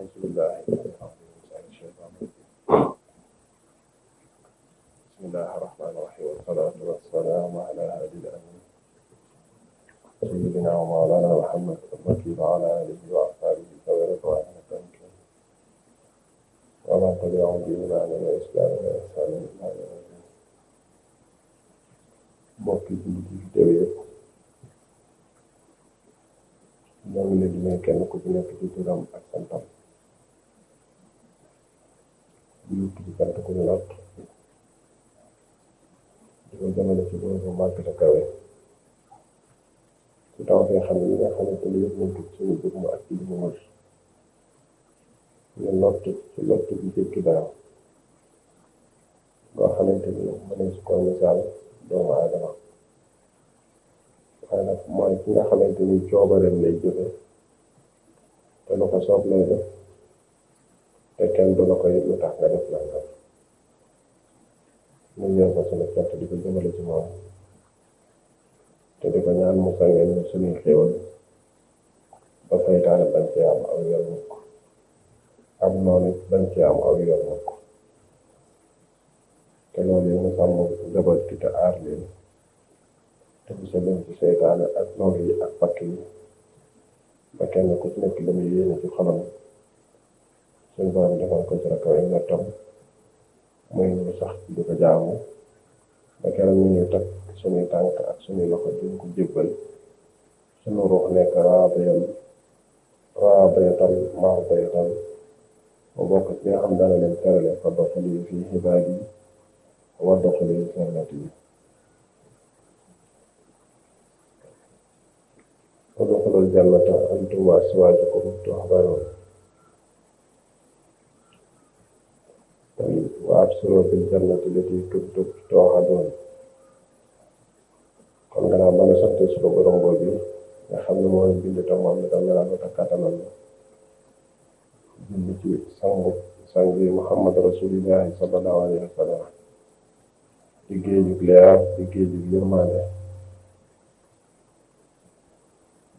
أعوذ بالله من الشيطان الرجيم. بسم الله الرحمن الرحيم والصلاة والسلام على هادي الأمين سيدنا ومولانا محمد المكي وعلى آله وأصحابه ذوي الرضوان والتمكين ومن تبعهم بإيمان وإسلام وإحسان إلى يوم الدين. mbokki jullit yi fi teew yëpp ñoo ngi leen di nuyu kenn ku ci nekk ci turam ak santam di yëkk ci sant ku ñu lot di ko jëmale ci boobu màgg te kawe ci taw fee xam yi nga xamante ni yëpp nañ ko suñu jëmm ak ci li mu wër ñu lott ci lott bi jëkki daaw boo xamante ni mënees ko misaal doomu aadama waaye nag mooy ki nga xamante ni coobareem lay jëfe te lu ko soob lay def te kenn du la koy lu tax nga def nangam ñu ñëw ko suñu cant di ko jëmale ci moom te di ko ñaan mu sangeen ñu suñuy xéewal ba saytaane bañ ci am aw yoon mukk am noonu bañ ci am aw yoon mukk te loolu yi mu sàmm njaboot gi te aar leen te bu sa leen ci seytaane ak noonu yi ak pakk yi ba kenn ku ci nekk li muy yéene ci xolam suñ borom defal ko ci rek ay nattam muy ñu sax di ko jaamu ba keroog ñu ñuy takk suñuy tànk ak suñuy loxo di ko jébbal suñu ruux nekk raabayatal marbayatal mu bokk ci nga xam dana leen terale fa doxali fii xibaar yi wa doxali jannati yi wa doxalul jannata antum wa aswaajukum tuhbaroon wa absiroo bil jannati lati kuntum tuu'aduun. kon gannaaw ba la sant suñu borom boobu nga xam ne moo bind te moom itam nga ko kattanal la julli ci sang yi Muhammad rasulillahi sallallahu alayhi wa sallam di géejug leer di géejug yërmande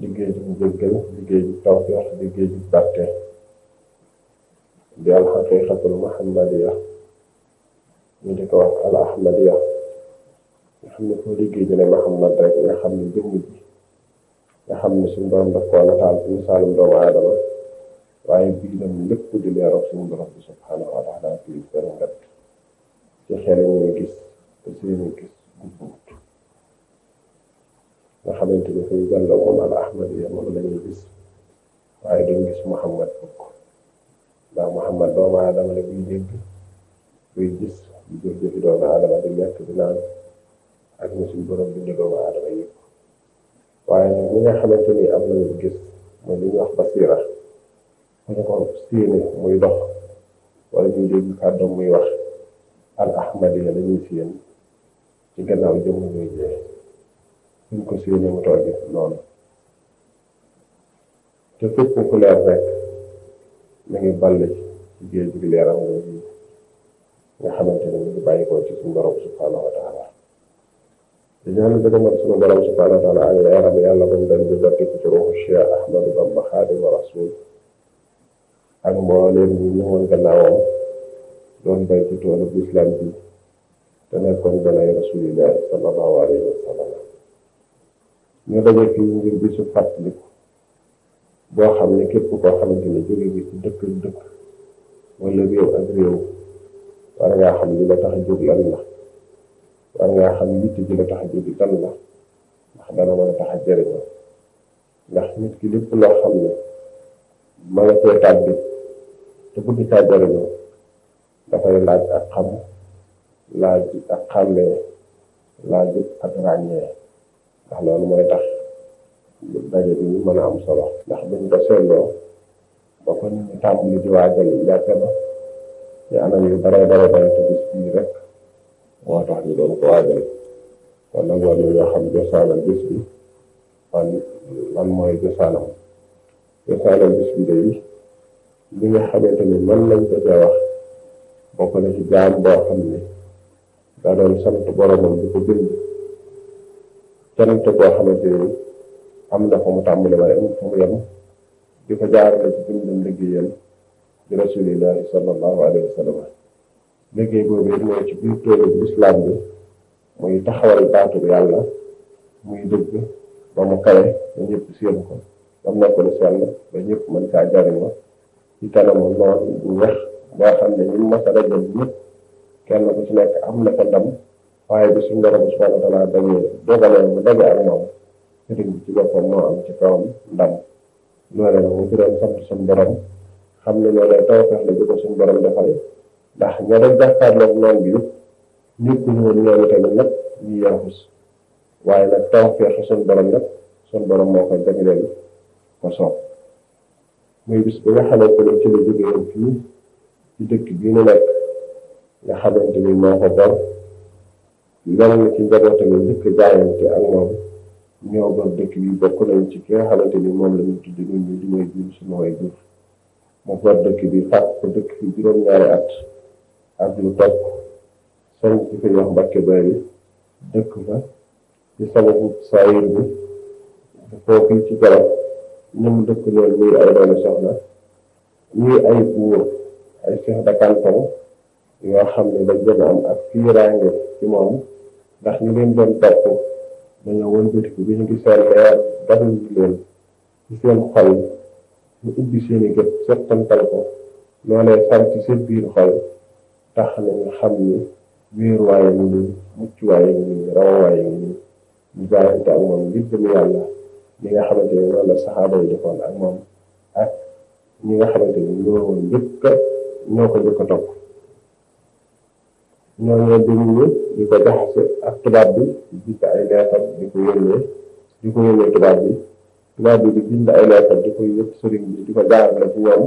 di géejug njëggal di géejug tawfeex di géejug barke di alxaqiqatul muhammadiya ñu di ko wax al ahmadiya nga xam ne foo liggéey jële Muhammad rek nga xam ne jëmm ji nga xam ne suñu borom daf koo nataal ci misaalum doomu aadama waaye biiram lépp di leeral suñu borom bi subhaanahu wa taala ci seen ngat ci xel ñuy gis te seeni gis gubbuut nga xamante ni fuy jàll moom al ahmadiya moom lañuy gis waaye duñ gis Muhammad fukk ndax Muhammad doomu aadama la buy dégg buy gis di jëf-jëfi doomu aadama di lekk di naan ak ni suñu borom bind doomu aadama yëpp waaye nag ñi nga xamante ni am nañu gis mooy li ñuy wax basira bu ñu ko séene muy dox wala ñuy dégg kàddoom muy wax al ahmadiya lañuy séen ci gannaaw jëmm ñuy jeex suñ ko séene mu toog noonu te fépp fu leer rek mi ngi ball ci géej gi leeram nga xamante ni mi ngi bàyyi ko ci suñu borom subhaanahu wa taala di ñaan gëdëmal suñu borom subhaanahu wa taala ak leeram yàlla ba mu dañ di dotti ci ruuxu Cheikh Ahmadou Bamba Xaadimu Rasuul ak mbooleem ñi ñëwoon gannaawam doon bay ci toolu islam bi te nekkoon ganay rasulillahi sallallahu alayhi wa sallam ñu daje fii ngir bisu fàttaliku boo xam ne képp koo xamante ni jóge bi ci dëkk dëkk wala réew ak réew war ngaa xam li la tax a jóg lan la war ngaa xam yitte ji la tax a jóg lan la ndax dana mën a tax a jëriñoo ndax nit ki lépp loo xam ne ma nga cee tàbbi te bëgg caa jëriñoo dafay laaj ak xam laaj ak xàmmee laaj ak ràññee ndax loolu mooy tax daje bi ñu mën a am solo ndax buñ ko seetloo ba ko nit ñi tàmbali di waajal yàgg na ci anam yu bare te bis bii rek moo tax ñu doon ko waajal kon nag war nañoo xam cosaanal bis bi lan mooy cosaanam bis bi day li nga xamante ni mën nañ ko cee wax bokk na ci jaam boo xam ne daa doon sant boromam di ko bind cant boo xamante ni am na fa mu tàmbali waaye amul fa mu yem di ko jaarale ci bindam liggéeyam bi rasulillahi sallallahu alayhi wa sallam. liggéey boobu it mooy ci biir toolu lislaam bi muy taxawal baatu yàlla muy dëgg ba mu kawe ba ñëpp séen ko ba mu nekk lu sell ba ñëpp mën kaa jariñoo ci kanamu noonu bu wex boo xam ne ñu mas a dajal ñëpp kenn ku ci nekk am na ko ndam waaye bi suñu borom subhanahu wa taala dañuy dogalee mu daje ak moom sëriñ bi ci boppam moo am ci kawam ndam loolee nag mu ci doon sant suñu borom xam ne loolee tawfeex la bi ko suñu borom defal ndax ñoo doon jàkkaarloog noonu bi nekkuñu woon ñooñu tamit nag ñu yaxus waaye nag tawfeex suñu borom nag suñu borom moo koy jagleel ko soob muy bis bi nga xamante ne ci la jóge woon fii ci dëkk bii nu nekk nga xamante ni moo ko bor lenn ci njabootam yi njëkk jaayante ak moom ñoo bor dëkk bi bokk nañ ci ki nga xamante ni moom la ñu tudd ñun ñi di way jur suñu way jur mu bor dëkk bi fàkk ko dëkk fi juróom-ñaari at ak lu topp sañ ci fi wax Mbàkke Bari dëkk fa ci sababu saayir bi foofu ci garab ñoom dëkk loolu ñuy ay doomi soxna ñuy ay buur ay chef de canton yoo xam ne dañ doon am ak fiiraange ci moom ndax ñu leen doon topp dañoo wëlbatiku bi ñu gisee leer darul leen ci seen xol ñu ubbi seeni gët settantal ko loolee sar ci seen biir xol tax na ñu xam ni wéeruwaaye ngi nii muccuwaaye ngi nii rawawaaye ngi nii ñu jaayante ak moom ngir jëm yàlla ñi nga xamante ni loolu la saxaaba yi defoon ak moom ak ñi nga xamante ni ñoo ko njëkk a topp ñooñu dañu di ko jaxase ak tubaab bi di ko ay leetar di ko yónnee tubaab bi di bind ay leetar di ko yëpp sëriñ bi di ko jaarale ci ñoom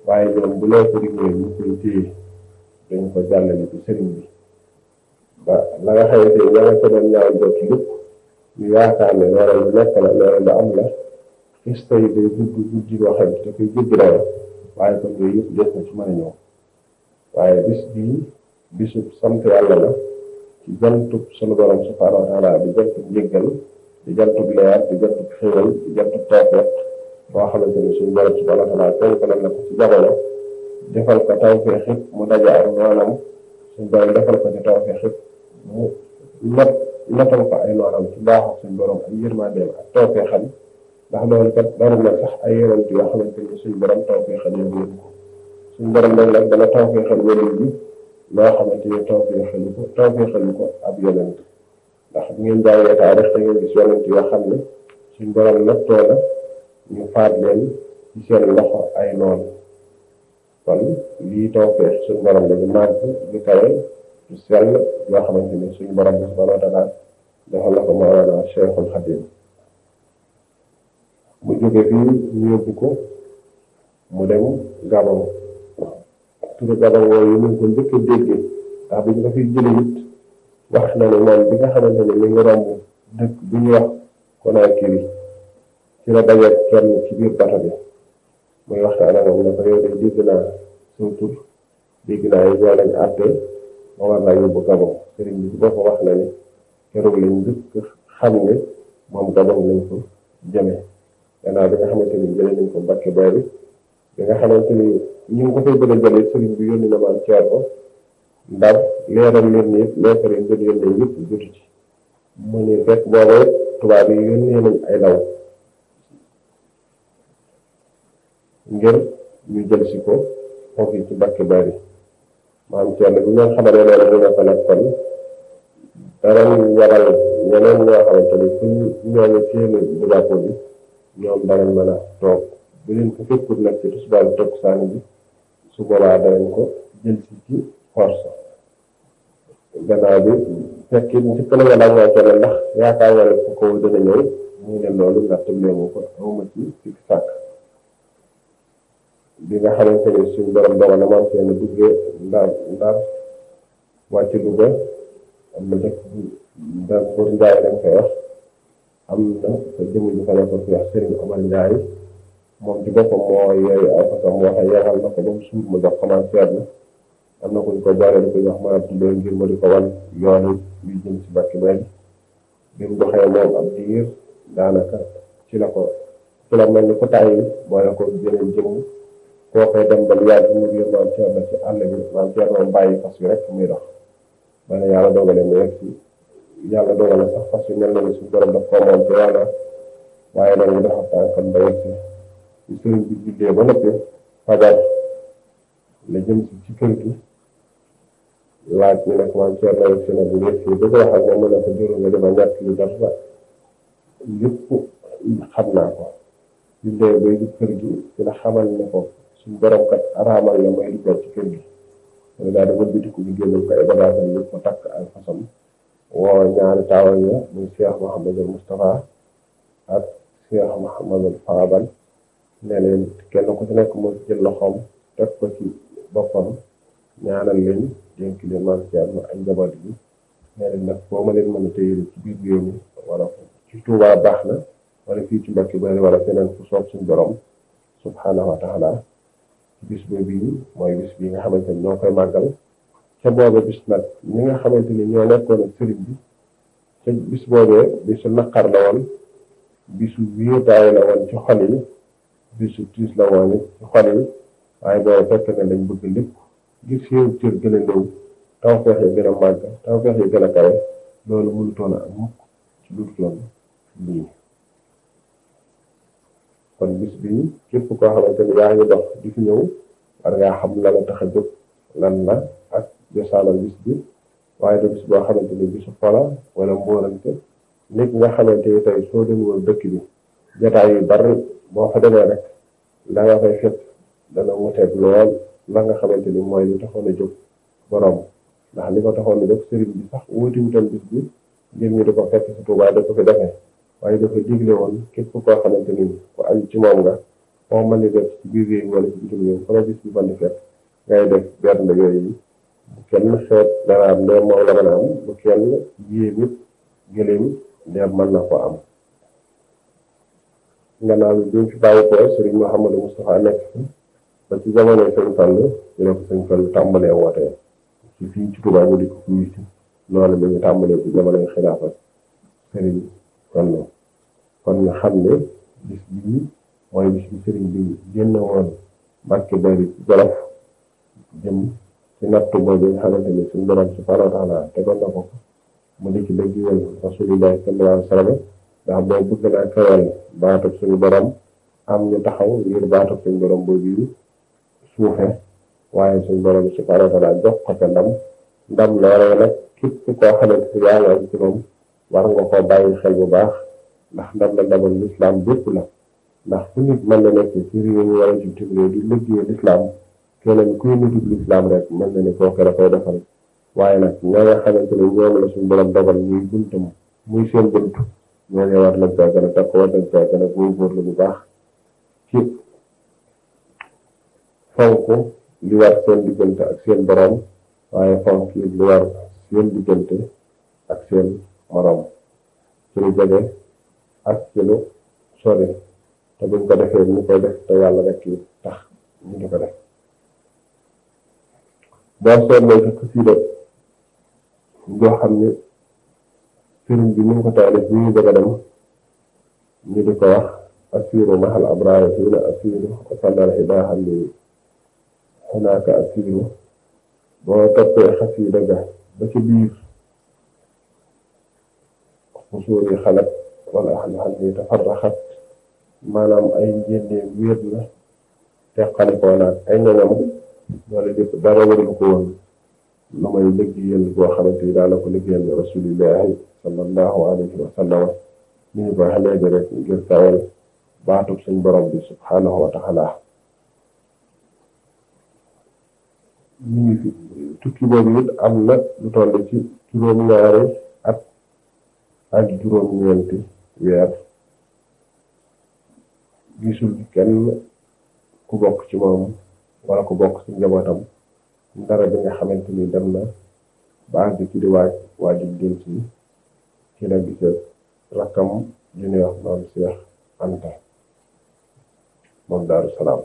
waaye ñoom bu leetar yi ñëwee ñu koy téye dañu ko jàllale ci sëriñ bi ba la nga xamante ni ña nga ca doon ñaaw jot lépp ñu yaakaar ne loolu lu nekk la loolu lu am la xista yi day guddi boo xam ne da koy jéggi dara waaye kon yooyu yëpp des na ci mën a ñëw waaye bis bii bisu sant yàlla la ci jantub sunu borom subhanahu wa taala di jantub njéggal di jantub leer di jantub xéwal di jantub tawfeex boo xamante ni suñu borom subhanahu wa taala tënk na ko ci jamono defal ko tawfeex it mu daje ak noonam suñu borom defal ko ci tawfeex it mu notal ko ay noonam ci baaxu suñu borom ak yërmandeem ak tawfeexam ndax loolu kat bari na sax ay yonent yoo xamante ni suñu borom tawfeexal yéen ko suñu borom nag dana tawfeexal yonent bi loo xamante ni tawfeexalu ko ab yonent ndax bu ngeen jàngee taarix da ngeen gis yonent yoo xam ne suñu borom nattoo na ñu faat leen ci seen loxo ay noonu kon lii tawfeex suñu borom la ñu màgg ñu kawe ñu sell yoo xamante ni suñu borom bi subhanahu wa taala defal na ko Mawlana Cheikhul Khadim mu jóge fii ñu yóbbu ko mu dem Gabon turu Gabon wooyu ñu ngi ko njëkk a déggee ndax bi ñu ko fiy jëlee it wax na ne moom bi nga xamante ne mi ngi romb dëkk bi ñuy wax Conakry ci la dajeek kenn ci biir bato bi muy waxtaan ak moom ne ko yow de dégg naa suñu tur dégg naa yi ñoo lañ àtte ma war laa yóbbu Gabon sëriñ bi ci boppam wax na ne keroog lañ njëkk xam ne moom Gabon lañ ko jëmee gannaaw bi nga xamante ni jëlee nañ ko Mbàkke Bari bi nga xamante ni ñu ngi ko fay bëgg a jëlee sëriñ bi yónni na maam Thierno Ndar leeral leen ni yëpp leetar yi ngeen yónnee yëpp jotu ci mu ne fekk booba tubaab yi yónnee nañ ay ndaw ngir ñu jël si ko foofu ci Mbàkke Bari maam Thierno bi ngeen xamane loolu mu ne ko nag kon danañ waral ñeneen ñoo xamante ni fu ñooñu téene drapeau bi ñoom danañ mën a toog bu leen ko fekkul nag ci tisbaar takkusaan bi su boobaa danañ ko jël si ci force gannaaw bi fekk ci kële nga laaj waa kenn ndax yaakaar nga ne ko dana ñëw mu ngi leen loolu ndax tëblee mu ko awma ci fekk sàkk bi nga xamante ni suñu borom dogal na maam seen duggee ndar wàcc Louga am na dëkk ndar pour Njaay dañ koy wax am na sa jëmm ji fa nekk fi wax Serigne Omar Ndiaye moom ci boppam moo yooyu aw fasam waxe yeexal na ko ba mu suur mu jox commencé na am na kuñ ko boole di ko jox ma tuddee ngir ma di ko wan yoonu yu jëm ci Mbàkke Bari bi mu doxee moom ab diir daanaka ci la mel ni ko tàyyi boole ko jeneen jëmm koo koy dem ba yàgg mu réer maam Thierno ci àll bi maam Thierno bàyyi fas wi rek muy dox ba ne yàlla dogale mu yegg si yàlla dogale sax fas wi mel na ni suñu borom daf koo moom ci wàlla waaye nag mu dafa tànkam ba yegg si sëriñ bi jullee ba noppi fajar la jëm si ci kër gi laaj ñu ne ko maam Thierno yegg si na bu yegg si bëgg wax ak moom mu ne ko jëru nga dama ñàkk lu dara lépp xam naa ko jullee bay du kër gi ci la xamal ne ko suñu borom kat araamal la may duggal ci kër gi mu daal di wëlbatiku bi génnal ko ay bagaasam yëpp ko takk ay fasam woo ñaari taawal ya muy Cheikh Mouhamadul Moustapha ak Cheikh Mouhamadul Fadal ne leen kenn ku ci nekk mu jël loxoom teg ko ci boppam ñaanal leen dénk leen maam Thierno ay njaboot bi ne leen nag boo ma leen mën a téye ci biir réew mi wala ci Touba baax na wala fii ci Mbàkke bari wala feneen fu soob suñu borom subhanahu wa taala bis boobu mooy bis bi nga xamante ni ñoo koy màggal ca booba bis nag ñi nga xamante ni ñoo nekkoon ak sëriñ bi ca bis boobee bisu naqar la woon bisu wéetaay la woon ci xol yi bisu tiis la woon it ci xol yi waaye booba fekk na lañ bëgg lépp ngir seen cër gën a néew tawfeex yi gën a màgg tawfeex yi gën a kawe loolu mënutoon a am mukk ci lu doon lii kon bis bi képp koo xamante ni yaa ngi dox di fi ñëw war ngaa xam la la tax a jóg lan la ak josaanal bis bi waaye da bis boo xamante ni bisu fola wala mbóorante nit nga xamante ni tey soo dem woon dëkk bi jotaay yu bari boo fa demee rek la nga fay fekk dana wuteeg lool la nga xamante ni mooy li taxoon a jóg borom ndax li ko taxoon a jóg sëriñ bi sax wuti wutal bis bi ngir ñu di ko fekk si Tuubaa da ko fi defee waaye dafa digle woon képp koo xamante ni ku aju ci moom nga moo mën di def ci biir réew wala ci bitim réew fa la bis bi mën di fekk ngay def bernde yooyu bu kenn xeet dana am ndeem moom la mën a am bu kenn yéem it gëléem ndeem mën na ko am gannaaw bi bi fi bàyyi ko sëriñ Mouhamadou Moustapha nekk fi ba ci jamono sëñ Fallu ñu ne ko sëñ Fallu tàmbalee wootee ci fii ci Tuubaa ñu di ko fuy si loolu mi ngi tàmbalee ci jamono xilaafa sëriñ kon nga xam ne bis bii mooy bis bi sëriñ bi génn woon Mbàkke Bari ci Jolof jëm ci nattu boobu nga xamante ni suñu borom subhaanahu wa taala tegoon na ko mu di ci liggéeyal Rasuulullaahi sallallaahu alayhi wa sallam ndax boo bëgg naa kawal baatub suñu borom am ñu taxaw ngir baatub suñu borom boobu suufe waaye suñu borom subhaanahu wa taala jox ko ca ndam loolee nag képp koo xamante ni yaa ngi am ci moom war nga koo bàyyi xel bu baax ndax ndam la ndamal lislaam bépp la ndax fu nit mën na nekk ci réew mi wala ci bitim réew di liggéey lislaam keneen kuy nitub lislaam rek mën na ne kooku la koy defal waaye nag ñoo nga xamante ne ñoom la suñu borom dogal muy buntam muy seen bunt ñooñu war nañ caa gën a takk war nañ caa gën a góorgóorlu bu baax ci fonk li war seen diggante ak seen borom waaye fonk li war seen diggante ak seen morom ci lu jege ak ci lu sori te buñ ko defee ñu koy def te yàlla rek yi tax ñu di ko def boo seetloo ci xasida joo xam ne sëriñ bi ñu ko taalif bi ñu bëgg a dem ñu di ko wax asiru mahal abraar fiina asiru wasallal xibaaxal li xunaaka asiru boo toppee xasida ga ba ci biir xusuur yi xalat wala axal yi tafarraxat maanaam ay njëndee wéet na teqalikoo naag ay ñoñam loolu lépp dara warul ko woon lu may liggéeyal boo xamante ni daana ko liggéeyal rasulillahi sallallahu alayhi wa sallam ni ñu ko waxee léegi rek ngir kawal baatub suñ borom bi subhanahu wa taala ñu ngi fi tukki boobu it am na lu toll ci juróom-ñaari at ak juróom-ñeenti weer gisul kenn ku bokk ci moom wala ku bokk ci njabootam dara bi nga xamante ni dem na ba àgg ci di waajub jël ci la gisee rakkam ju ñuy wax maam Cheikh Anta moom Daaru Salaam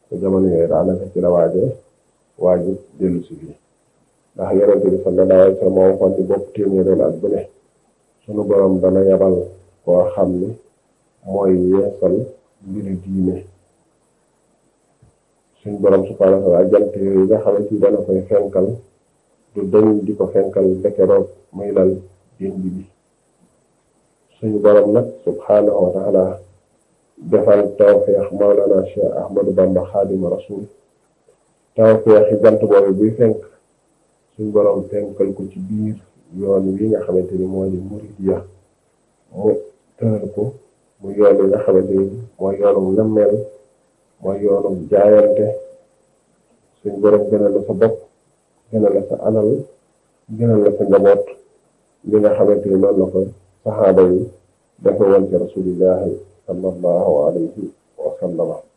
te jamono yooyu daanaka ci la waajub dellu si fii ndax yonent bi sallallahu alayhi wa sallam moo waxoon ci bopp téeméeroon at bu ne sunu borom dana yabal koo xam ni mooy yeesal mbiru diine suñ borom subhaanahu wa taala jant yooyu nga xamante ni dana koy fenkal du dañ di ko fenkal bekeroog muy lal dénd bi. suñu borom nag subhaanahu wa taala defal tawfeex Mawlana Cheikh Ahmadou Bamba Xaadimu Rasuul tawfeexi jant boobu buy fenk suñu borom fenkal ko ci biir yoon wi nga xamante ni moo di muridiya mu tëral ko mu yoon wi nga xamante ni mooy yoonu lemmeel mooy yoonu jaayante. suñu borom gënal la sa bopp gënal la sa alal gënal la sa njaboot li nga xamante ni noonu la ko saxaaba yi dafa woon ci rasulillahi sallallahu alayhi wa sallam.